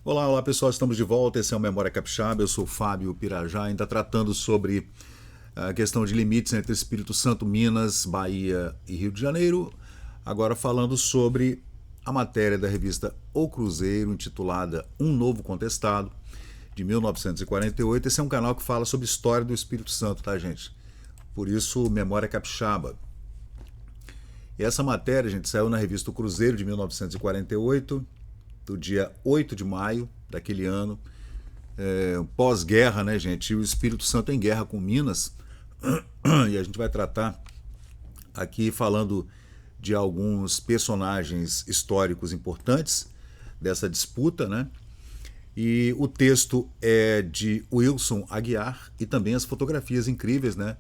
Olá, olá pessoal, estamos de volta. Esse é o Memória Capixaba. Eu sou o Fábio Pirajá, ainda tratando sobre a questão de limites entre Espírito Santo, Minas, Bahia e Rio de Janeiro. Agora falando sobre a matéria da revista O Cruzeiro, intitulada Um Novo Contestado, de 1948. Esse é um canal que fala sobre história do Espírito Santo, tá, gente? Por isso, Memória Capixaba. E essa matéria, gente, saiu na revista O Cruzeiro, de 1948, do dia 8 de maio daquele ano, pós-guerra, né, gente? E o Espírito Santo em guerra com Minas. E a gente vai tratar aqui falando de alguns personagens históricos importantes dessa disputa, né? E o texto é de Wilson Aguiar e também as fotografias incríveis, né,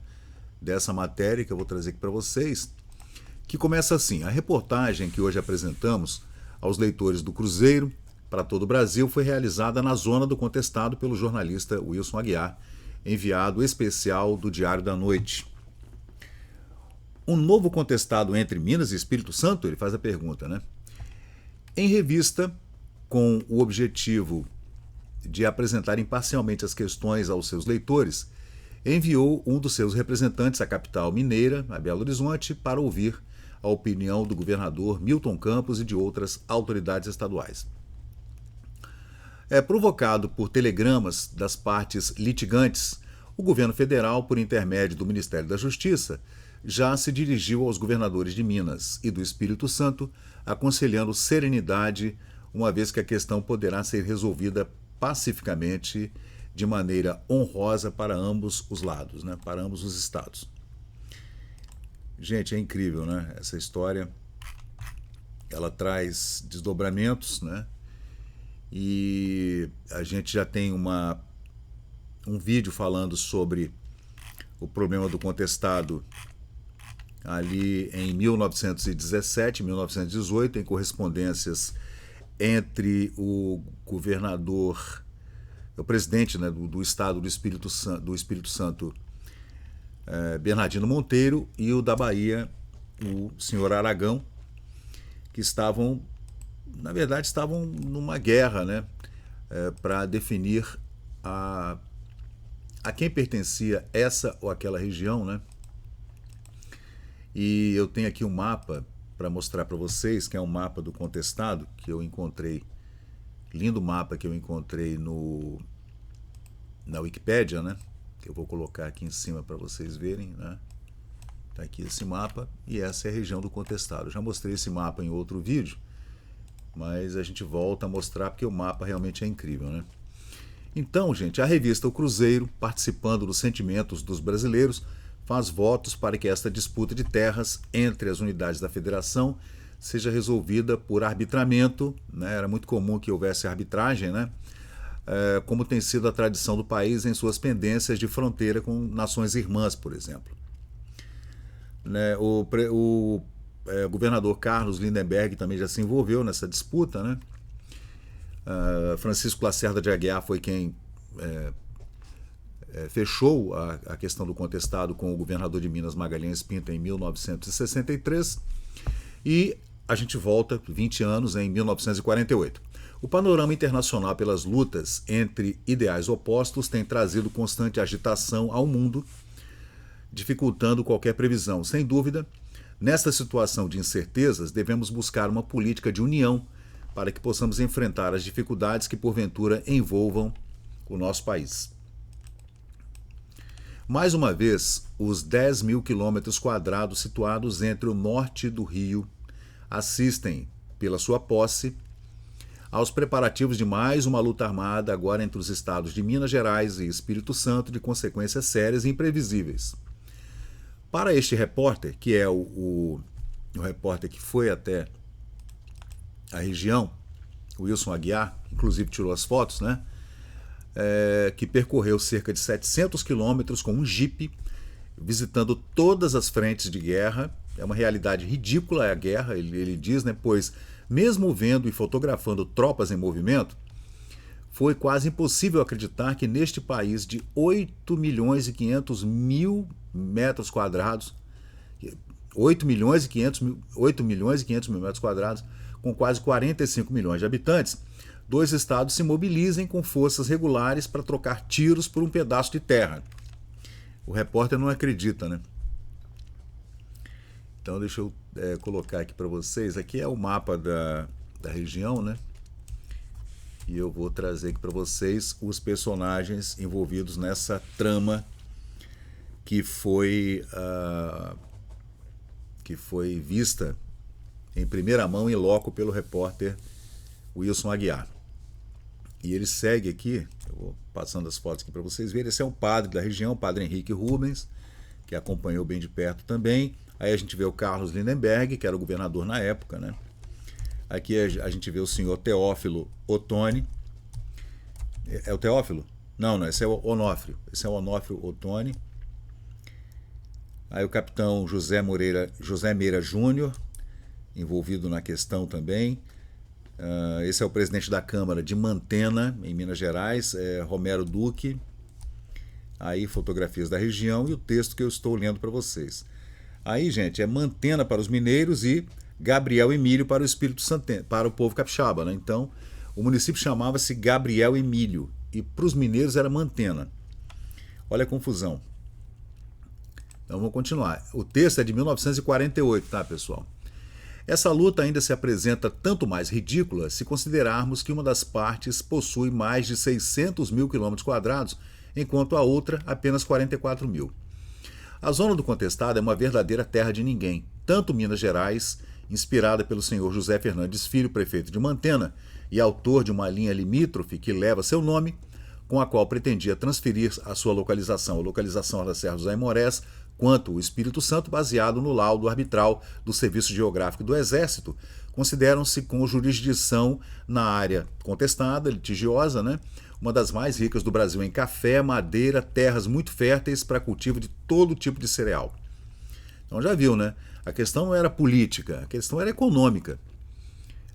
dessa matéria que eu vou trazer aqui para vocês, que começa assim: a reportagem que hoje apresentamos aos leitores do Cruzeiro para todo o Brasil foi realizada na zona do contestado pelo jornalista Wilson Aguiar, enviado especial do Diário da Noite. Um novo contestado entre Minas e Espírito Santo? Ele faz a pergunta, né? Em revista, com o objetivo de apresentar imparcialmente as questões aos seus leitores, enviou um dos seus representantes à capital mineira, a Belo Horizonte, para ouvir a opinião do governador Milton Campos e de outras autoridades estaduais. Provocado por telegramas das partes litigantes, o governo federal, por intermédio do Ministério da Justiça, já se dirigiu aos governadores de Minas e do Espírito Santo, aconselhando serenidade, uma vez que a questão poderá ser resolvida pacificamente, de maneira honrosa para ambos os lados, né? Para ambos os estados. Gente, é incrível, né? Essa história, ela traz desdobramentos, né? E a gente já tem um vídeo falando sobre o problema do contestado ali em 1917, 1918, em correspondências entre o governador, o presidente, né, do estado do Espírito Santo, Bernardino Monteiro, e o da Bahia, o senhor Aragão, que estavam, na verdade, estavam numa guerra, né, para definir a quem pertencia essa ou aquela região, né? E eu tenho aqui um mapa para mostrar para vocês, que é um mapa do contestado que eu encontrei, lindo mapa que eu encontrei na Wikipédia, né? Que eu vou colocar aqui em cima para vocês verem, né? Tá aqui esse mapa e essa é a região do contestado. Eu já mostrei esse mapa em outro vídeo, mas a gente volta a mostrar porque o mapa realmente é incrível, né? Então, gente, a revista O Cruzeiro, participando dos sentimentos dos brasileiros, faz votos para que esta disputa de terras entre as unidades da federação seja resolvida por arbitramento, né? Era muito comum que houvesse arbitragem, né? Como tem sido a tradição do país em suas pendências de fronteira com nações irmãs, por exemplo. Né? O governador Carlos Lindenberg também já se envolveu nessa disputa, né? Francisco Lacerda de Aguiar foi quem fechou a questão do contestado com o governador de Minas, Magalhães Pinto, em 1963, e a gente volta 20 anos em 1948. O panorama internacional pelas lutas entre ideais opostos tem trazido constante agitação ao mundo, dificultando qualquer previsão. Sem dúvida, nesta situação de incertezas, devemos buscar uma política de união para que possamos enfrentar as dificuldades que porventura envolvam o nosso país. Mais uma vez, os 10 mil quilômetros quadrados situados entre o norte do Rio assistem, pela sua posse, aos preparativos de mais uma luta armada agora entre os estados de Minas Gerais e Espírito Santo, de consequências sérias e imprevisíveis. Para este repórter, que é o repórter que foi até a região, Wilson Aguiar, inclusive tirou as fotos, né? Que percorreu cerca de 700 quilômetros com um jipe, visitando todas as frentes de guerra. É uma realidade ridícula a guerra, ele diz, né? Pois, mesmo vendo e fotografando tropas em movimento, foi quase impossível acreditar que neste país de 8 milhões e 500 mil metros quadrados, 8 milhões e 500 mil metros quadrados, com quase 45 milhões de habitantes, dois estados se mobilizem com forças regulares para trocar tiros por um pedaço de terra. O repórter não acredita, né? Então deixa eu colocar aqui para vocês. Aqui é o mapa da região, né? E eu vou trazer aqui para vocês os personagens envolvidos nessa trama que foi vista em primeira mão em loco pelo repórter Wilson Aguiar. E ele segue aqui, eu vou passando as fotos aqui para vocês verem. Esse é um padre da região, o padre Henrique Rubens, que acompanhou bem de perto também. Aí a gente vê o Carlos Lindenberg, que era o governador na época, né? Aqui a gente vê o senhor Teófilo Otoni. É o Teófilo? Não, esse é o Onofrio. Esse é o Onofrio Otoni. Aí o capitão José Meira Júnior, envolvido na questão também. Esse é o presidente da Câmara de Mantena, em Minas Gerais, Romero Duque. Aí fotografias da região e o texto que eu estou lendo para vocês. Aí, gente, é Mantena para os mineiros e Gabriel Emílio para o Espírito Santo, para o povo capixaba, né? Então, o município chamava-se Gabriel Emílio e para os mineiros era Mantena. Olha a confusão. Então vamos continuar. O texto é de 1948, tá, pessoal? Essa luta ainda se apresenta tanto mais ridícula se considerarmos que uma das partes possui mais de 600 mil quilômetros quadrados, enquanto a outra apenas 44 mil. A zona do contestado é uma verdadeira terra de ninguém. Tanto Minas Gerais, inspirada pelo senhor José Fernandes Filho, prefeito de Mantena, e autor de uma linha limítrofe que leva seu nome, com a qual pretendia transferir a sua localização da Serra dos Aimorés, quanto o Espírito Santo, baseado no laudo arbitral do Serviço Geográfico do Exército, consideram-se com jurisdição na área contestada, litigiosa, né? Uma das mais ricas do Brasil em café, madeira, terras muito férteis para cultivo de todo tipo de cereal. Então já viu, né? A questão não era política, a questão era econômica.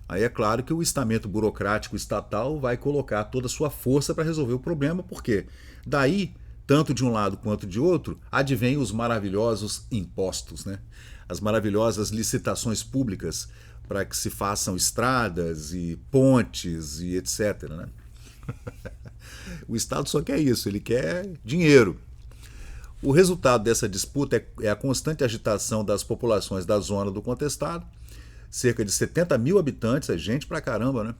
Aí é claro que o estamento burocrático estatal vai colocar toda a sua força para resolver o problema, porque daí, tanto de um lado quanto de outro, advêm os maravilhosos impostos, né? As maravilhosas licitações públicas para que se façam estradas e pontes e etc, né? O Estado só quer isso, ele quer dinheiro. O resultado dessa disputa é a constante agitação das populações da zona do contestado, cerca de 70 mil habitantes, é gente pra caramba, né?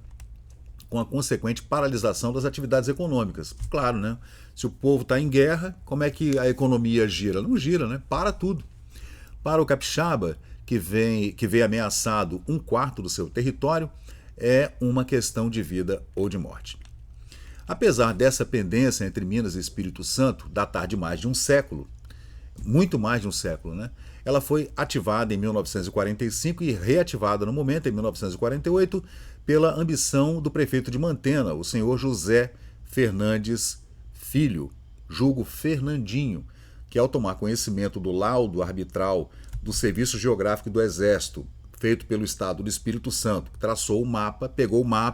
Com a consequente paralisação das atividades econômicas. Claro, né? Se o povo está em guerra, como é que a economia gira? Não gira, né? Para tudo. Para o capixaba, que vem ameaçado um quarto do seu território, é uma questão de vida ou de morte. Apesar dessa pendência entre Minas e Espírito Santo datar de mais de um século, muito mais de um século, né? Ela foi ativada em 1945 e reativada no momento, em 1948, pela ambição do prefeito de Mantena, o senhor José Fernandes Filho, julgo Fernandinho, que ao tomar conhecimento do laudo arbitral do Serviço Geográfico do Exército, feito pelo Estado do Espírito Santo, traçou o mapa,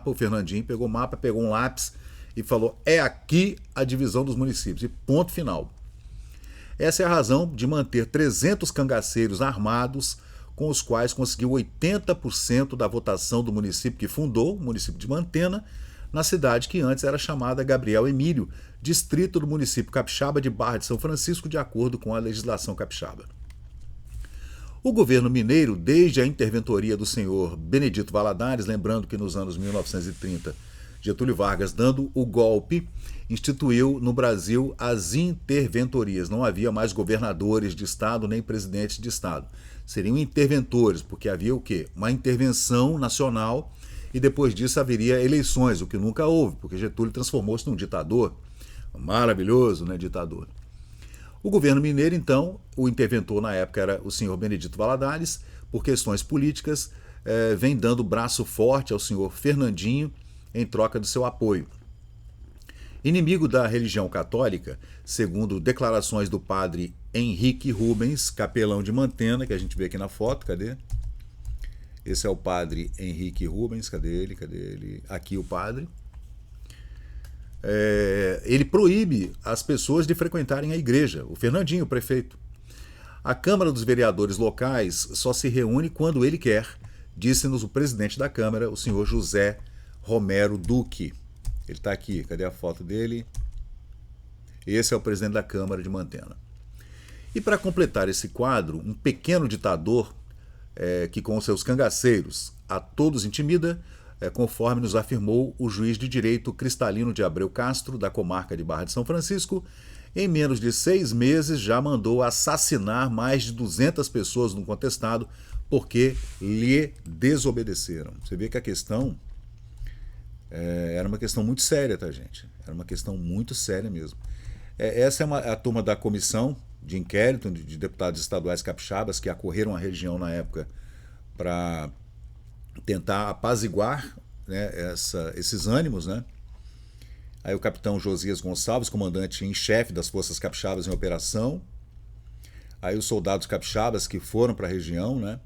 o Fernandinho pegou o mapa, pegou um lápis e falou: é aqui a divisão dos municípios, e ponto final. Essa é a razão de manter 300 cangaceiros armados, com os quais conseguiu 80% da votação do município que fundou, o município de Mantena, na cidade que antes era chamada Gabriel Emílio, distrito do município capixaba de Barra de São Francisco, de acordo com a legislação capixaba. O governo mineiro, desde a interventoria do senhor Benedito Valadares, lembrando que nos anos 1930, Getúlio Vargas, dando o golpe, instituiu no Brasil as interventorias. Não havia mais governadores de estado nem presidentes de estado. Seriam interventores, porque havia o quê? Uma intervenção nacional e depois disso haveria eleições, o que nunca houve, porque Getúlio transformou-se num ditador. Maravilhoso, né, ditador. O governo mineiro, então, o interventor na época era o senhor Benedito Valadares, por questões políticas, vem dando braço forte ao senhor Fernandinho, em troca do seu apoio. Inimigo da religião católica, segundo declarações do padre Henrique Rubens, capelão de Mantena, que a gente vê aqui na foto, cadê? Esse é o padre Henrique Rubens, cadê ele? Aqui o padre. Ele proíbe as pessoas de frequentarem a igreja, o Fernandinho, o prefeito. A Câmara dos Vereadores locais só se reúne quando ele quer, disse-nos o presidente da Câmara, o senhor José Romero Duque. Ele está aqui, cadê a foto dele? Esse é o presidente da Câmara de Mantena. E para completar esse quadro, um pequeno ditador que com seus cangaceiros a todos intimida, conforme nos afirmou o juiz de direito Cristalino de Abreu Castro, da comarca de Barra de São Francisco, em menos de 6 meses já mandou assassinar mais de 200 pessoas no contestado porque lhe desobedeceram. Você vê que a questão era uma questão muito séria, tá, gente? Era uma questão muito séria mesmo. Essa é a turma da comissão de inquérito de deputados estaduais capixabas que acorreram à região na época para tentar apaziguar, né, esses ânimos, né? Aí o capitão Josias Gonçalves, comandante em chefe das forças capixabas em operação. Aí os soldados capixabas que foram para a região, né?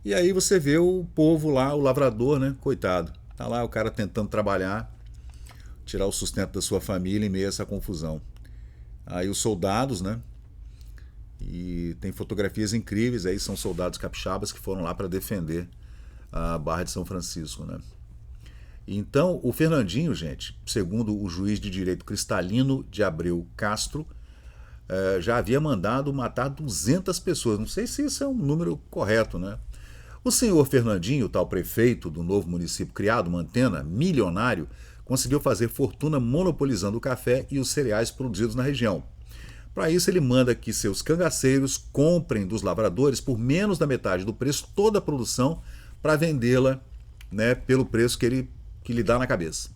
E aí você vê o povo lá, o lavrador, né? Coitado. Tá lá o cara tentando trabalhar, tirar o sustento da sua família em meio a essa confusão. Aí os soldados, né? E tem fotografias incríveis aí, são soldados capixabas que foram lá para defender a Barra de São Francisco, né? Então, o Fernandinho, gente, segundo o juiz de direito Cristalino de Abreu Castro, já havia mandado matar 200 pessoas. Não sei se isso é um número correto, né? O senhor Fernandinho, tal prefeito do novo município criado, Mantena, milionário, conseguiu fazer fortuna monopolizando o café e os cereais produzidos na região. Para isso, ele manda que seus cangaceiros comprem dos lavradores por menos da metade do preço toda a produção para vendê-la, né, pelo preço que lhe dá na cabeça.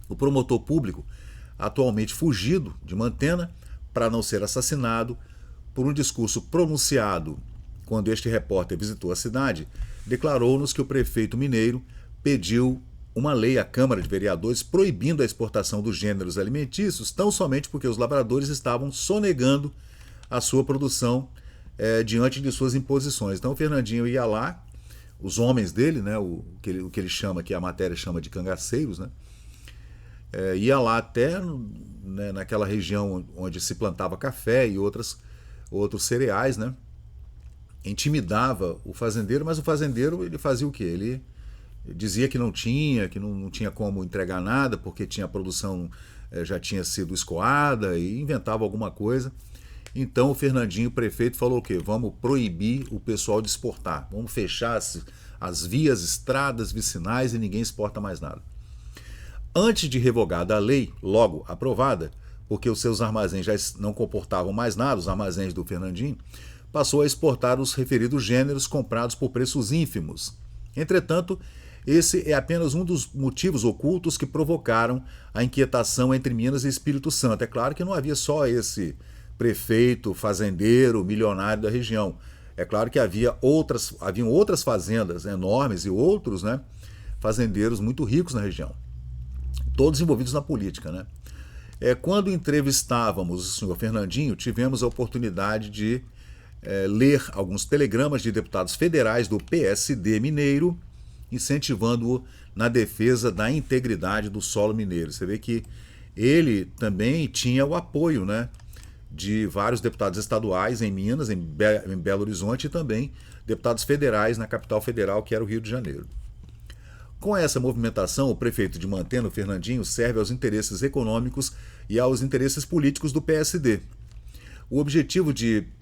O promotor público, atualmente fugido de Mantena, para não ser assassinado, por um discurso pronunciado quando este repórter visitou a cidade, declarou-nos que o prefeito mineiro pediu uma lei à Câmara de Vereadores proibindo a exportação dos gêneros alimentícios, tão somente porque os lavradores estavam sonegando a sua produção diante de suas imposições. Então o Fernandinho ia lá, os homens dele, né, o que ele chama, que a matéria chama de cangaceiros, né, ia lá até, né, naquela região onde se plantava café e outros cereais, né, intimidava o fazendeiro, mas o fazendeiro ele fazia o quê? Ele dizia que não tinha como entregar nada porque a produção já tinha sido escoada e inventava alguma coisa. Então o Fernandinho, prefeito, falou o quê? Vamos proibir o pessoal de exportar, vamos fechar as vias, estradas, vicinais e ninguém exporta mais nada. Antes de revogada a lei, logo aprovada, porque os seus armazéns já não comportavam mais nada, os armazéns do Fernandinho, passou a exportar os referidos gêneros comprados por preços ínfimos. Entretanto, esse é apenas um dos motivos ocultos que provocaram a inquietação entre Minas e Espírito Santo. É claro que não havia só esse prefeito, fazendeiro, milionário da região. É claro que haviam outras fazendas enormes e outros, né, fazendeiros muito ricos na região, todos envolvidos na política, né? Quando entrevistávamos o senhor Fernandinho, tivemos a oportunidade de ler alguns telegramas de deputados federais do PSD mineiro, incentivando-o na defesa da integridade do solo mineiro. Você vê que ele também tinha o apoio, né, de vários deputados estaduais em Minas, em Belo Horizonte, e também deputados federais na capital federal, que era o Rio de Janeiro. Com essa movimentação, o prefeito de Mantena, Fernandinho, serve aos interesses econômicos e aos interesses políticos do PSD. O objetivo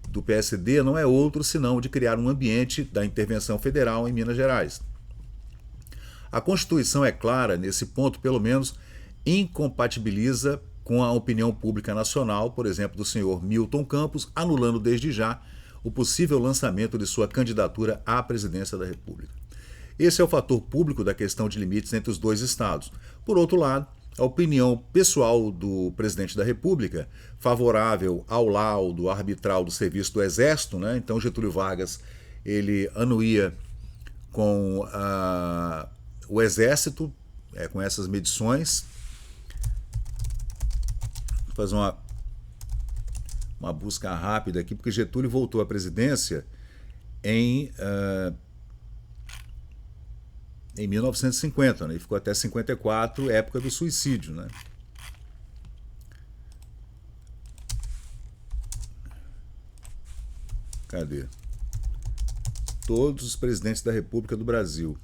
do PSD não é outro senão o de criar um ambiente da intervenção federal em Minas Gerais. A Constituição é clara nesse ponto, pelo menos incompatibiliza com a opinião pública nacional, por exemplo, do senhor Milton Campos, anulando desde já o possível lançamento de sua candidatura à presidência da República. Esse é o fator público da questão de limites entre os dois estados. Por outro lado, a opinião pessoal do presidente da República, favorável ao laudo arbitral do serviço do Exército, né? Então Getúlio Vargas ele anuía com o Exército, com essas medições. Vou fazer uma busca rápida aqui, porque Getúlio voltou à presidência em 1950, né? E ficou até 54, época do suicídio, né? Cadê? Todos os presidentes da República do Brasil.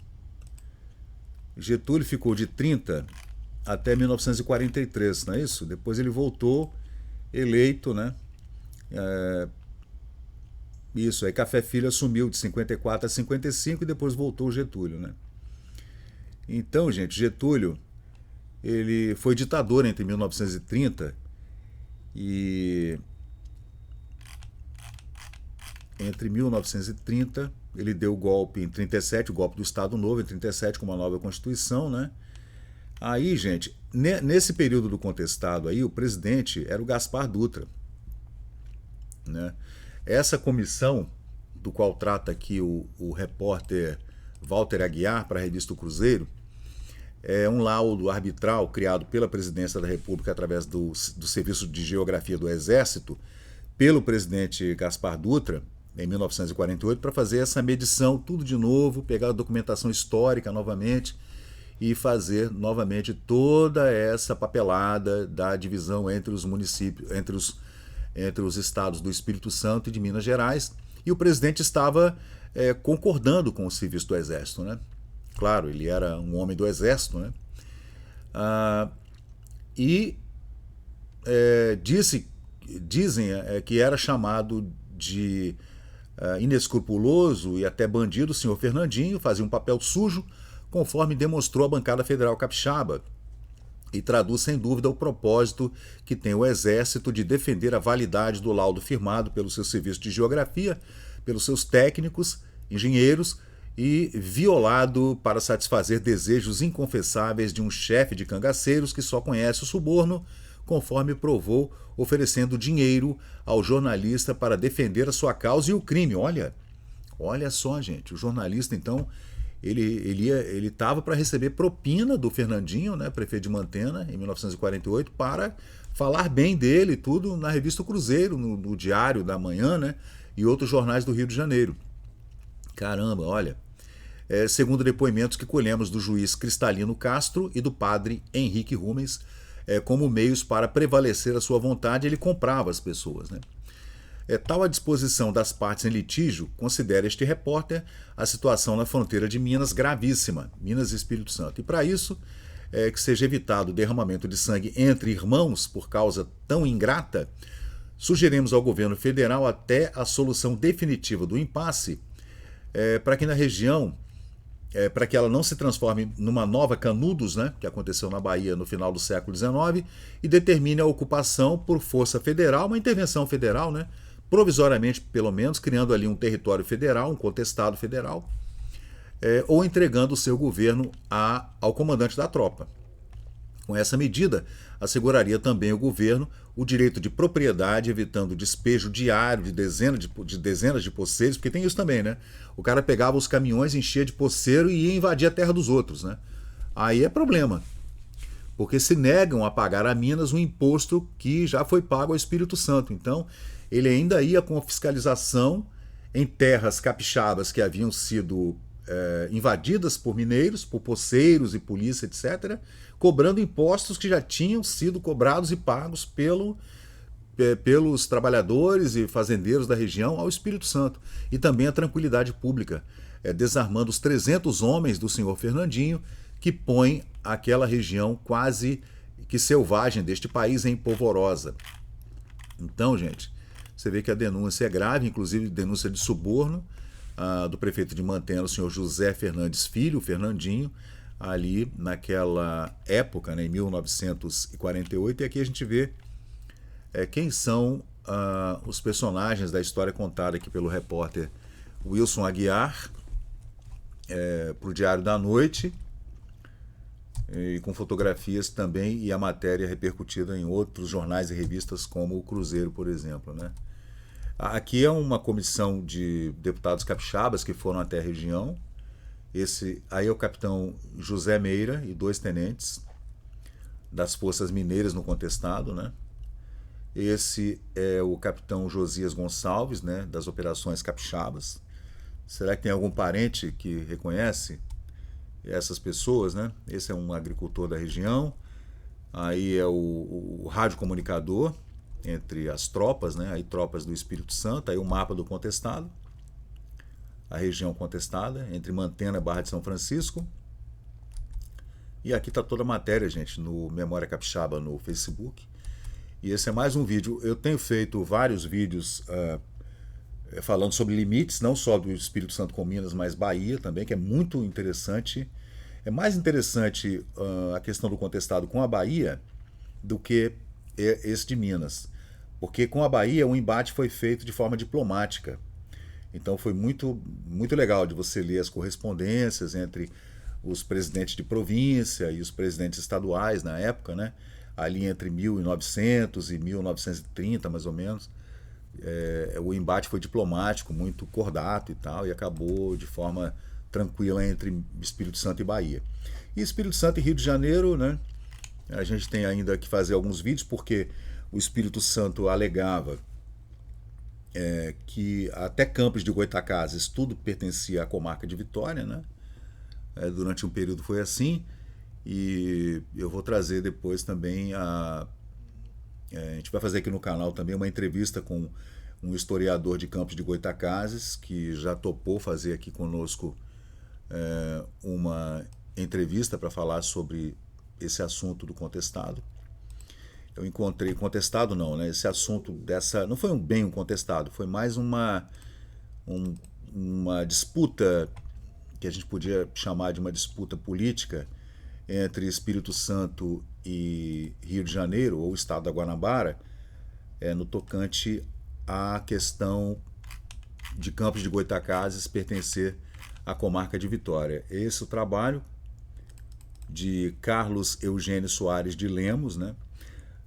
Getúlio ficou de 30 até 1943, não é isso? Depois ele voltou eleito, né? Isso, aí Café Filho assumiu de 54 a 55 e depois voltou o Getúlio, né? Então, gente, Getúlio, ele foi ditador entre 1930 e entre 1930, ele deu o golpe em 37, o golpe do Estado Novo, em 37 com uma nova Constituição, né? Aí, gente, nesse período do contestado aí, o presidente era o Gaspar Dutra, né? Essa comissão, do qual trata aqui o repórter Walter Aguiar para a revista O Cruzeiro, é um laudo arbitral criado pela Presidência da República através do Serviço de Geografia do Exército, pelo presidente Gaspar Dutra, em 1948, para fazer essa medição tudo de novo, pegar a documentação histórica novamente e fazer novamente toda essa papelada da divisão entre os municípios, entre os estados do Espírito Santo e de Minas Gerais, e o presidente estava concordando com o serviço do Exército, né? Claro, ele era um homem do Exército, né? Dizem que era chamado de inescrupuloso e até bandido o senhor Fernandinho, fazia um papel sujo, conforme demonstrou a bancada federal capixaba, e traduz sem dúvida o propósito que tem o Exército de defender a validade do laudo firmado pelo seu serviço de geografia, pelos seus técnicos, engenheiros, e violado para satisfazer desejos inconfessáveis de um chefe de cangaceiros que só conhece o suborno, conforme provou, oferecendo dinheiro ao jornalista para defender a sua causa e o crime. Olha só, gente, o jornalista, então, ele estava para receber propina do Fernandinho, né, prefeito de Mantena, em 1948, para falar bem dele, tudo na revista O Cruzeiro, no Diário da Manhã, né, e outros jornais do Rio de Janeiro. Caramba, olha. Segundo depoimentos que colhemos do juiz Cristalino Castro e do padre Henrique Rumens, como meios para prevalecer a sua vontade, ele comprava as pessoas, né? Tal a disposição das partes em litígio, considera este repórter a situação na fronteira de Minas gravíssima, Minas e Espírito Santo. E para isso, que seja evitado o derramamento de sangue entre irmãos por causa tão ingrata, sugerimos ao governo federal até a solução definitiva do impasse, para que na região, para que ela não se transforme numa nova Canudos, né, que aconteceu na Bahia no final do século XIX, e determine a ocupação por força federal, uma intervenção federal, né, provisoriamente pelo menos, criando ali um território federal, um contestado federal, ou entregando o seu governo ao comandante da tropa. Com essa medida, asseguraria também ao governo o direito de propriedade, evitando o despejo diário de dezenas de poceiros, porque tem isso também, né? O cara pegava os caminhões, enchia de poceiro e ia invadir a terra dos outros, né? Aí é problema, porque se negam a pagar a Minas um imposto que já foi pago ao Espírito Santo. Então, ele ainda ia com a fiscalização em terras capixabas que haviam sido invadidas por mineiros, por poceiros e polícia, etc., cobrando impostos que já tinham sido cobrados e pagos pelos trabalhadores e fazendeiros da região ao Espírito Santo. E também a tranquilidade pública, desarmando os 300 homens do senhor Fernandinho, que põem aquela região quase que selvagem deste país em polvorosa. Então, gente, você vê que a denúncia é grave, inclusive denúncia de suborno, do prefeito de Mantena, o senhor José Fernandes Filho, o Fernandinho, ali naquela época, né, em 1948, e aqui a gente vê quem são os personagens da história contada aqui pelo repórter Wilson Aguiar, para o Diário da Noite, e com fotografias também, e a matéria repercutida em outros jornais e revistas como o Cruzeiro, por exemplo, né? Aqui é uma comissão de deputados capixabas que foram até a região. Esse aí é o capitão José Meira e 2 tenentes das Forças Mineiras no contestado, né? Esse é o capitão Josias Gonçalves, né, das operações capixabas. Será que tem algum parente que reconhece essas pessoas, né? Esse é um agricultor da região. Aí é o radiocomunicador entre as tropas, né? Aí tropas do Espírito Santo, aí o mapa do contestado, a região contestada, entre Mantena e Barra de São Francisco. E aqui está toda a matéria, gente, no Memória Capixaba no Facebook. E esse é mais um vídeo. Eu tenho feito vários vídeos falando sobre limites, não só do Espírito Santo com Minas, mas Bahia também, que é muito interessante. É mais interessante a questão do contestado com a Bahia do que esse de Minas. Porque com a Bahia o embate foi feito de forma diplomática. Então foi muito, muito legal de você ler as correspondências entre os presidentes de província e os presidentes estaduais na época, né? Ali entre 1900 e 1930, mais ou menos. O embate foi diplomático, muito cordato e tal, e acabou de forma tranquila entre Espírito Santo e Bahia. E Espírito Santo e Rio de Janeiro, né? A gente tem ainda que fazer alguns vídeos, porque o Espírito Santo alegava que até Campos de Goytacazes tudo pertencia à comarca de Vitória, né? Durante um período foi assim, e eu vou trazer depois também a gente vai fazer aqui no canal também uma entrevista com um historiador de Campos de Goytacazes, que já topou fazer aqui conosco uma entrevista para falar sobre esse assunto do contestado. Eu encontrei contestado não, né? Esse assunto dessa não foi bem um contestado, foi mais uma disputa que a gente podia chamar de uma disputa política entre Espírito Santo e Rio de Janeiro, ou Estado da Guanabara, no tocante à questão de Campos de Goytacazes pertencer à comarca de Vitória. Esse é o trabalho de Carlos Eugênio Soares de Lemos, né,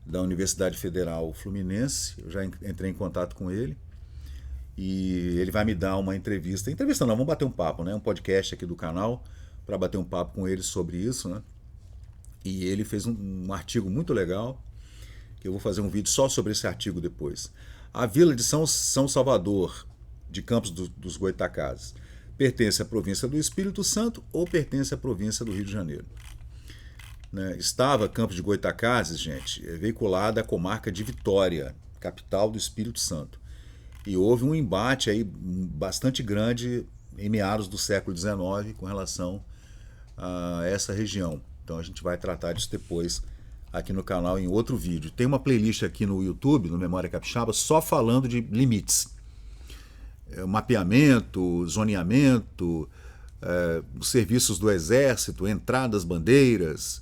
da Universidade Federal Fluminense. Eu já entrei em contato com ele e ele vai me dar uma entrevista. Entrevista não, vamos bater um papo, né? Um podcast aqui do canal para bater um papo com ele sobre isso, né? E ele fez um artigo muito legal, que eu vou fazer um vídeo só sobre esse artigo depois. A vila de São Salvador, de Campos dos Goytacazes, pertence à província do Espírito Santo ou pertence à província do Rio de Janeiro? Né? Estava Campos de Goytacazes, gente, veiculada a comarca de Vitória, capital do Espírito Santo. E houve um embate aí bastante grande em meados do século XIX com relação a essa região. Então a gente vai tratar disso depois aqui no canal em outro vídeo. Tem uma playlist aqui no YouTube, no Memória Capixaba, só falando de limites. Mapeamento, zoneamento, os serviços do Exército, entradas, bandeiras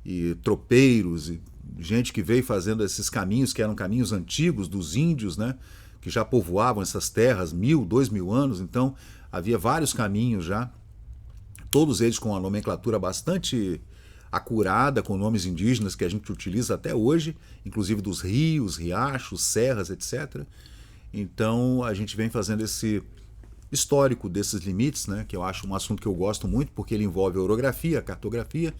e tropeiros, e gente que veio fazendo esses caminhos que eram caminhos antigos dos índios, né, que já povoavam essas terras 1000, 2000 anos. Então havia vários caminhos já, todos eles com uma nomenclatura bastante acurada, com nomes indígenas que a gente utiliza até hoje, inclusive dos rios, riachos, serras, etc. Então a gente vem fazendo esse histórico desses limites, né, que eu acho um assunto que eu gosto muito, porque ele envolve a orografia, a cartografia,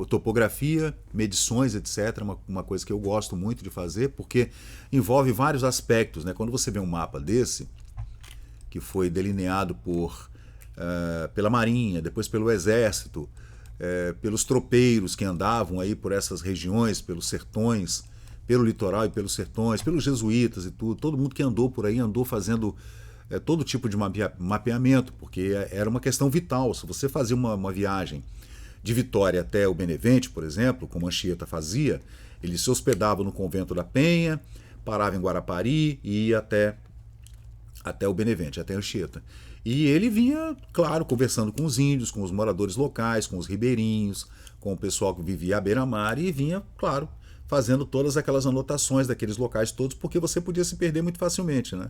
topografia, medições, etc. Uma coisa que eu gosto muito de fazer, porque envolve vários aspectos, né? Quando você vê um mapa desse, que foi delineado pela Marinha, depois pelo Exército, pelos tropeiros que andavam aí por essas regiões, pelos sertões, pelo litoral e pelos sertões, pelos jesuítas e tudo, todo mundo que andou por aí andou fazendo todo tipo de mapeamento, porque era uma questão vital. Se você fazia uma viagem de Vitória até o Benevente, por exemplo, como Anchieta fazia, ele se hospedava no Convento da Penha, parava em Guarapari e ia até o Benevente, até Anchieta. E ele vinha, claro, conversando com os índios, com os moradores locais, com os ribeirinhos, com o pessoal que vivia à beira-mar, e vinha, claro, fazendo todas aquelas anotações daqueles locais todos, porque você podia se perder muito facilmente, né?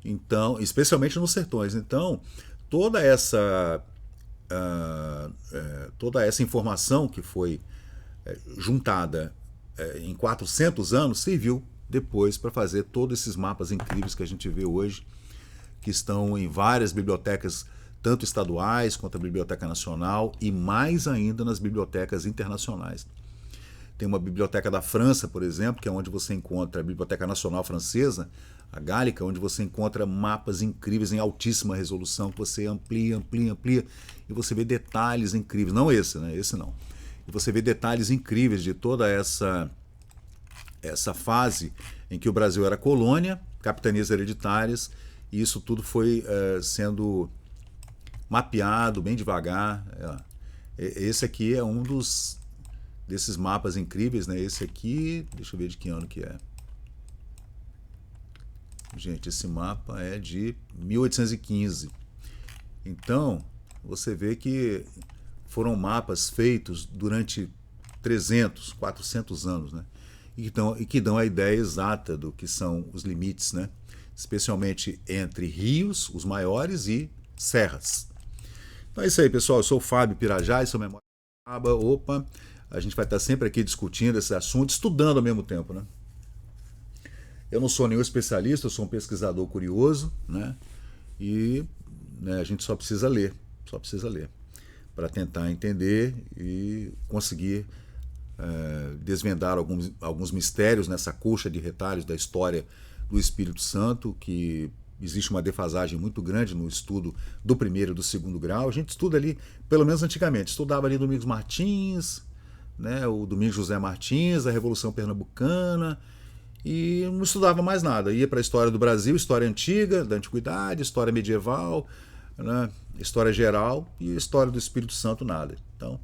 Então, especialmente nos sertões. Então, toda essa informação que foi juntada em 400 anos serviu depois para fazer todos esses mapas incríveis que a gente vê hoje, que estão em várias bibliotecas, tanto estaduais quanto a Biblioteca Nacional, e mais ainda nas bibliotecas internacionais. Tem uma biblioteca da França, por exemplo, que é onde você encontra a Biblioteca Nacional Francesa, a Gálica, onde você encontra mapas incríveis em altíssima resolução, que você amplia, e você vê detalhes incríveis. Não esse, né? Esse não. E você vê detalhes incríveis de toda essa fase em que o Brasil era colônia, capitanias hereditárias, e isso tudo foi sendo mapeado bem devagar. Esse aqui é um desses mapas incríveis, né? Esse aqui, deixa eu ver de que ano que é. Gente, esse mapa é de 1815. Então, você vê que foram mapas feitos durante 300, 400 anos, né? E que dão a ideia exata do que são os limites, né? Especialmente entre rios, os maiores, e serras. Então é isso aí, pessoal. Eu sou o Fábio Pirajá, isso é Memória Capixaba. Opa, a gente vai estar sempre aqui discutindo esse assunto, estudando ao mesmo tempo, né? Eu não sou nenhum especialista, eu sou um pesquisador curioso, né? E a gente só precisa ler para tentar entender e conseguir desvendar alguns mistérios nessa coxa de retalhos da história do Espírito Santo, que existe uma defasagem muito grande no estudo do primeiro e do segundo grau. A gente estuda ali, pelo menos antigamente, estudava ali Domingos Martins, né, o Domingos José Martins, a Revolução Pernambucana, e não estudava mais nada. Ia para a história do Brasil, história antiga, da antiguidade, história medieval, né, história geral, e história do Espírito Santo nada. Então,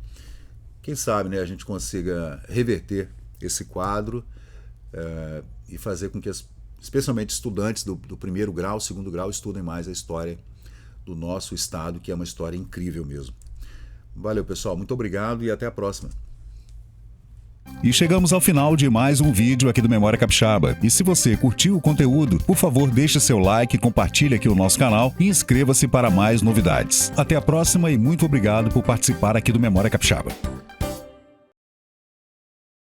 quem sabe, né, a gente consiga reverter esse quadro e fazer com que especialmente estudantes do primeiro grau, segundo grau, estudem mais a história do nosso estado, que é uma história incrível mesmo. Valeu, pessoal, muito obrigado e até a próxima. E chegamos ao final de mais um vídeo aqui do Memória Capixaba. E se você curtiu o conteúdo, por favor, deixe seu like, compartilhe aqui o nosso canal e inscreva-se para mais novidades. Até a próxima e muito obrigado por participar aqui do Memória Capixaba.